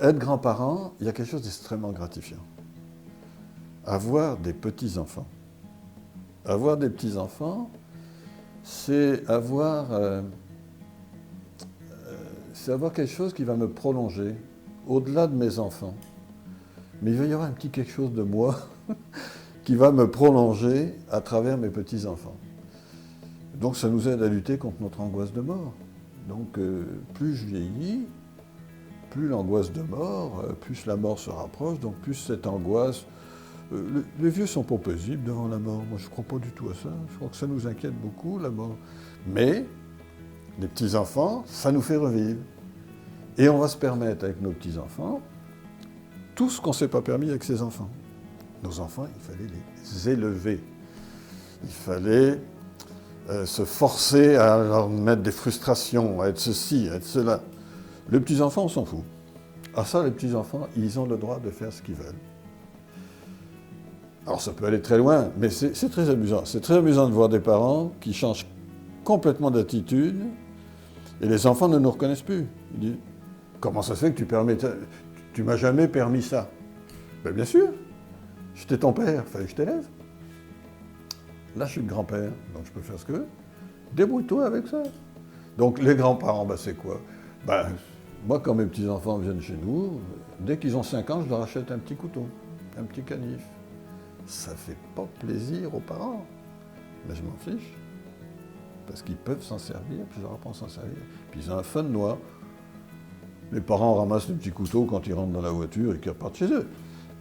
être grand-parent, il y a quelque chose d'extrêmement gratifiant. Avoir des petits-enfants. Avoir des petits-enfants, c'est avoir quelque chose qui va me prolonger au-delà de mes enfants. Mais il va y avoir un petit quelque chose de moi qui va me prolonger à travers mes petits-enfants. Donc ça nous aide à lutter contre notre angoisse de mort. Donc plus je vieillis, plus l'angoisse de mort, plus la mort se rapproche, donc plus cette angoisse. Les vieux sont pas paisibles devant la mort. Moi je ne crois pas du tout à ça. Je crois que ça nous inquiète beaucoup, la mort. Mais les petits-enfants, ça nous fait revivre. Et on va se permettre avec nos petits-enfants tout ce qu'on ne s'est pas permis avec ses enfants. Nos enfants, il fallait les élever. Il fallait se forcer à leur mettre des frustrations, à être ceci, à être cela. Les petits-enfants, on s'en fout. Ah ça, les petits-enfants, ils ont le droit de faire ce qu'ils veulent. Alors ça peut aller très loin, mais c'est très amusant. C'est très amusant de voir des parents qui changent complètement d'attitude et les enfants ne nous reconnaissent plus. Ils disent « Comment ça se fait que tu m'as jamais permis ça ?» Ben bien sûr, j'étais ton père, il fallait que je t'élève. Là, je suis le grand-père, donc je peux faire ce que je veux. Débrouille-toi avec ça. Donc les grands-parents, ben, c'est quoi? Ben, moi, quand mes petits-enfants viennent chez nous, dès qu'ils ont 5 ans, je leur achète un petit couteau, un petit canif. Ça ne fait pas plaisir aux parents, mais je m'en fiche. Parce qu'ils peuvent s'en servir, puis je leur apprends à s'en servir. Puis ils ont un fun noir. Les parents ramassent le petit couteau quand ils rentrent dans la voiture et qu'ils repartent chez eux.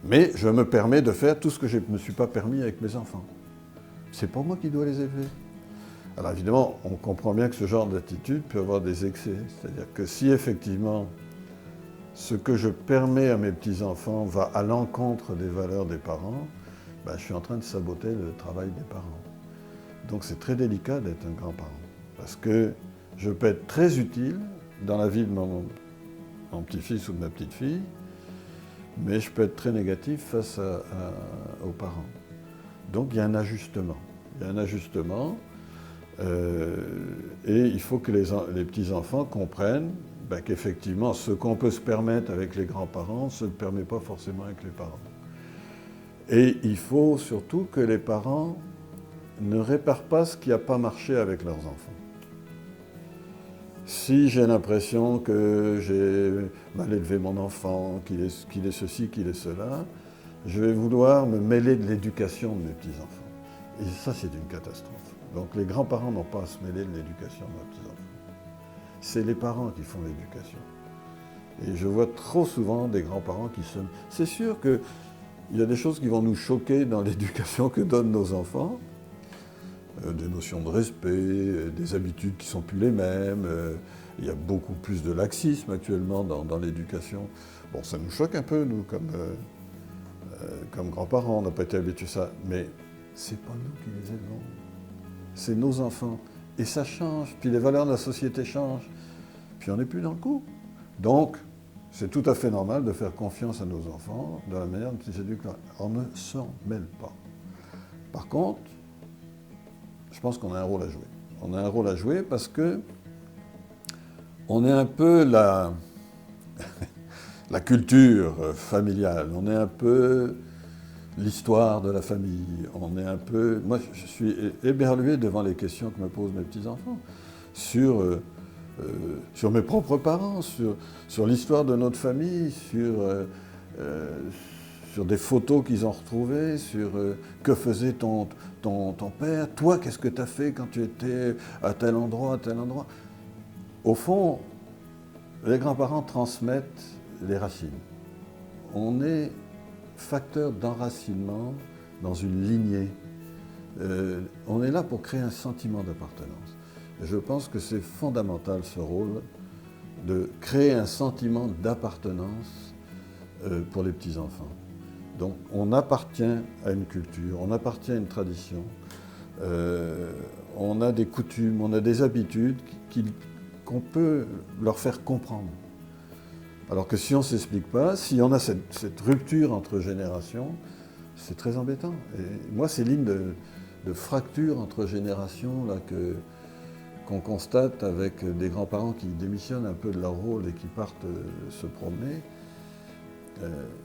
Mais je me permets de faire tout ce que je ne me suis pas permis avec mes enfants. C'est pas moi qui dois les élever. Alors évidemment, on comprend bien que ce genre d'attitude peut avoir des excès. C'est-à-dire que si effectivement, ce que je permets à mes petits-enfants va à l'encontre des valeurs des parents, ben, je suis en train de saboter le travail des parents. Donc c'est très délicat d'être un grand-parent. Parce que je peux être très utile dans la vie de mon petit-fils ou de ma petite-fille, mais je peux être très négatif face aux parents. Donc il y a un ajustement. Il y a un ajustement et il faut que les petits-enfants comprennent ben, qu'effectivement, ce qu'on peut se permettre avec les grands-parents ne se le permet pas forcément avec les parents. Et il faut surtout que les parents ne réparent pas ce qui n'a pas marché avec leurs enfants. Si j'ai l'impression que j'ai mal élevé mon enfant, qu'il est ceci, qu'il est cela, je vais vouloir me mêler de l'éducation de mes petits-enfants. Et ça, c'est une catastrophe. Donc les grands-parents n'ont pas à se mêler de l'éducation de leurs petits-enfants. C'est les parents qui font l'éducation. Et je vois trop souvent des grands-parents qui se... C'est sûr qu'il y a des choses qui vont nous choquer dans l'éducation que donnent nos enfants. Des notions de respect, des habitudes qui ne sont plus les mêmes. Il y a beaucoup plus de laxisme actuellement dans l'éducation. Bon, ça nous choque un peu, nous, comme grands-parents, on n'a pas été habitués à ça. Mais ce n'est pas nous qui les élevons. C'est nos enfants. Et ça change. Puis les valeurs de la société changent. Puis on n'est plus dans le coup. Donc, c'est tout à fait normal de faire confiance à nos enfants dans la manière dont ils éduquent. On ne s'en mêle pas. Par contre, je pense qu'on a un rôle à jouer. On a un rôle à jouer parce que on est un peu la culture familiale, on est un peu l'histoire de la famille, on est un peu... Moi, je suis éberlué devant les questions que me posent mes petits-enfants sur mes propres parents, sur l'histoire de notre famille, sur des photos qu'ils ont retrouvées, sur que faisait ton père, toi, qu'est-ce que tu as fait quand tu étais à tel endroit, à tel endroit. Au fond, les grands-parents transmettent les racines. On est facteur d'enracinement dans une lignée. On est là pour créer un sentiment d'appartenance. Et je pense que c'est fondamental ce rôle de créer un sentiment d'appartenance pour les petits-enfants. Donc on appartient à une culture, on appartient à une tradition, on a des coutumes, on a des habitudes qu'on peut leur faire comprendre. Alors que si on ne s'explique pas, si on a cette rupture entre générations, c'est très embêtant. Et moi, ces lignes de fracture entre générations là, qu'on constate avec des grands-parents qui démissionnent un peu de leur rôle et qui partent se promener,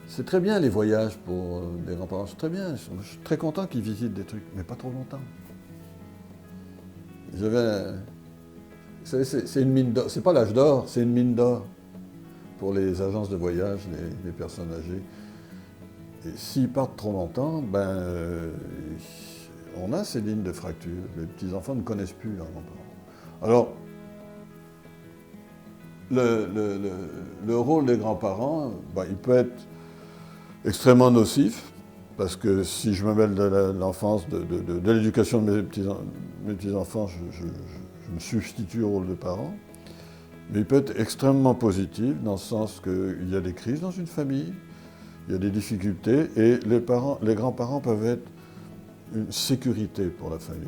C'est très bien les voyages pour des grands-parents, c'est très bien. Je suis très content qu'ils visitent des trucs, mais pas trop longtemps. Vous savez, c'est une mine d'or. C'est pas l'âge d'or, c'est une mine d'or pour les agences de voyage, les personnes âgées. Et s'ils partent trop longtemps, on a ces lignes de fracture. Les petits-enfants ne connaissent plus leurs grands-parents. Alors, le rôle des grands-parents, il peut être extrêmement nocif, parce que si je me mêle de l'enfance, de l'éducation de mes petits-enfants, je me substitue au rôle de parent. Mais il peut être extrêmement positif, dans le sens qu'il y a des crises dans une famille, il y a des difficultés, et les grands-parents peuvent être une sécurité pour la famille.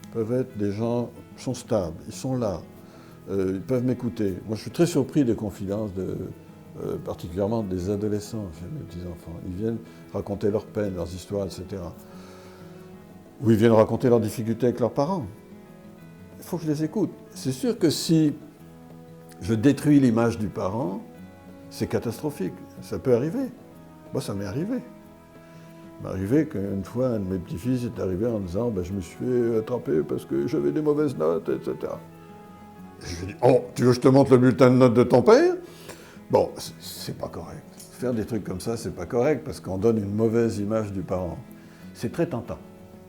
Ils peuvent être des gens qui sont stables, ils sont là, ils peuvent m'écouter. Moi, je suis très surpris des confidences, particulièrement des adolescents chez mes petits-enfants. Ils viennent raconter leurs peines, leurs histoires, etc. Ou ils viennent raconter leurs difficultés avec leurs parents. Il faut que je les écoute. C'est sûr que si je détruis l'image du parent, c'est catastrophique. Ça peut arriver. Moi, ça m'est arrivé. Il m'est arrivé qu'une fois, un de mes petits-fils est arrivé en disant « je me suis fait attraper parce que j'avais des mauvaises notes, etc. » Je lui ai dit « Oh, tu veux que je te montre le bulletin de notes de ton père ?» Bon, c'est pas correct. Faire des trucs comme ça, c'est pas correct parce qu'on donne une mauvaise image du parent. C'est très tentant.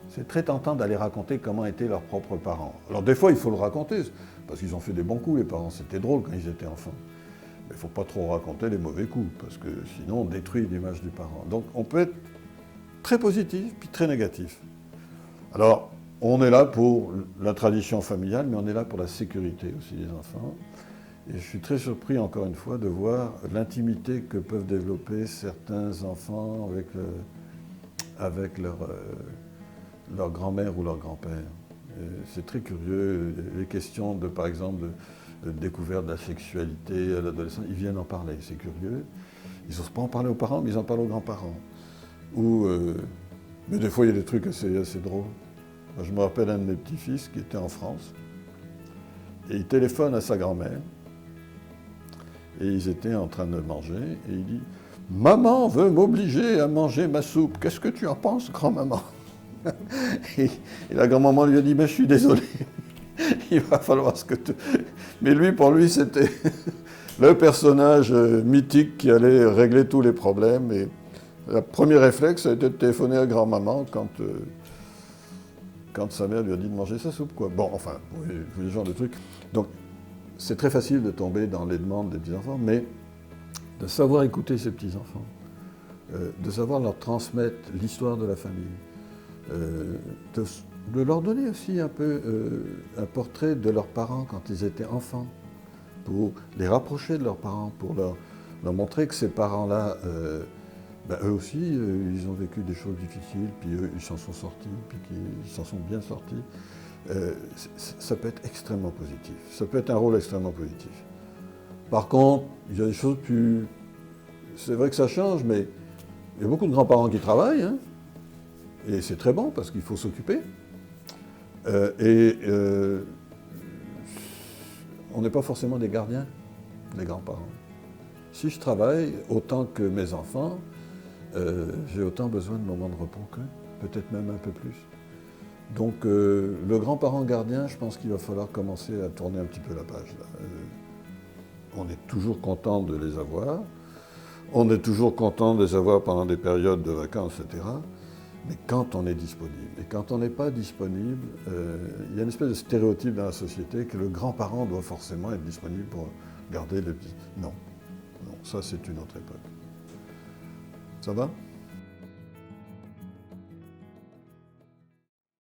C'est très tentant d'aller raconter comment étaient leurs propres parents. Alors des fois, il faut le raconter, parce qu'ils ont fait des bons coups, les parents. C'était drôle quand ils étaient enfants. Mais il ne faut pas trop raconter les mauvais coups, parce que sinon, on détruit l'image du parent. Donc on peut être très positif, puis très négatif. Alors, on est là pour la tradition familiale, mais on est là pour la sécurité aussi des enfants. Et je suis très surpris, encore une fois, de voir l'intimité que peuvent développer certains enfants avec leur grand-mère ou leur grand-père. C'est très curieux. Les questions par exemple, de découverte de la sexualité à l'adolescence, ils viennent en parler, c'est curieux. Ils n'osent pas en parler aux parents, mais ils en parlent aux grands-parents. Mais des fois, il y a des trucs assez drôles. Moi, je me rappelle un de mes petits-fils qui était en France, et il téléphone à sa grand-mère, et ils étaient en train de manger, et il dit « Maman veut m'obliger à manger ma soupe. Qu'est-ce que tu en penses, grand-maman ?» et la grand-maman lui a dit « Je suis désolé, il va falloir ce que tu... » Mais pour lui, c'était le personnage mythique qui allait régler tous les problèmes. Et le premier réflexe a été de téléphoner à grand-maman quand sa mère lui a dit de manger sa soupe, quoi. Bon, enfin, oui, ce genre de trucs. Donc, c'est très facile de tomber dans les demandes des petits-enfants, mais de savoir écouter ces petits-enfants, de savoir leur transmettre l'histoire de la famille, de leur donner aussi un peu un portrait de leurs parents quand ils étaient enfants, pour les rapprocher de leurs parents, pour leur montrer que ces parents-là, eux aussi, ils ont vécu des choses difficiles, puis eux, ils s'en sont sortis, puis qu'ils s'en sont bien sortis. Ça peut être extrêmement positif. Ça peut être un rôle extrêmement positif. Par contre, il y a des choses plus... C'est vrai que ça change, mais il y a beaucoup de grands-parents qui travaillent, hein, et c'est très bon parce qu'il faut s'occuper. On n'est pas forcément des gardiens, les grands-parents. Si je travaille autant que mes enfants, j'ai autant besoin de moments de repos qu'eux, peut-être même un peu plus. Donc le grand-parent gardien, je pense qu'il va falloir commencer à tourner un petit peu la page. On est toujours content de les avoir, on est toujours content de les avoir pendant des périodes de vacances, etc. Mais quand on est disponible, et quand on n'est pas disponible, il y a une espèce de stéréotype dans la société que le grand-parent doit forcément être disponible pour garder les petits. Non, ça c'est une autre époque. Ça va ?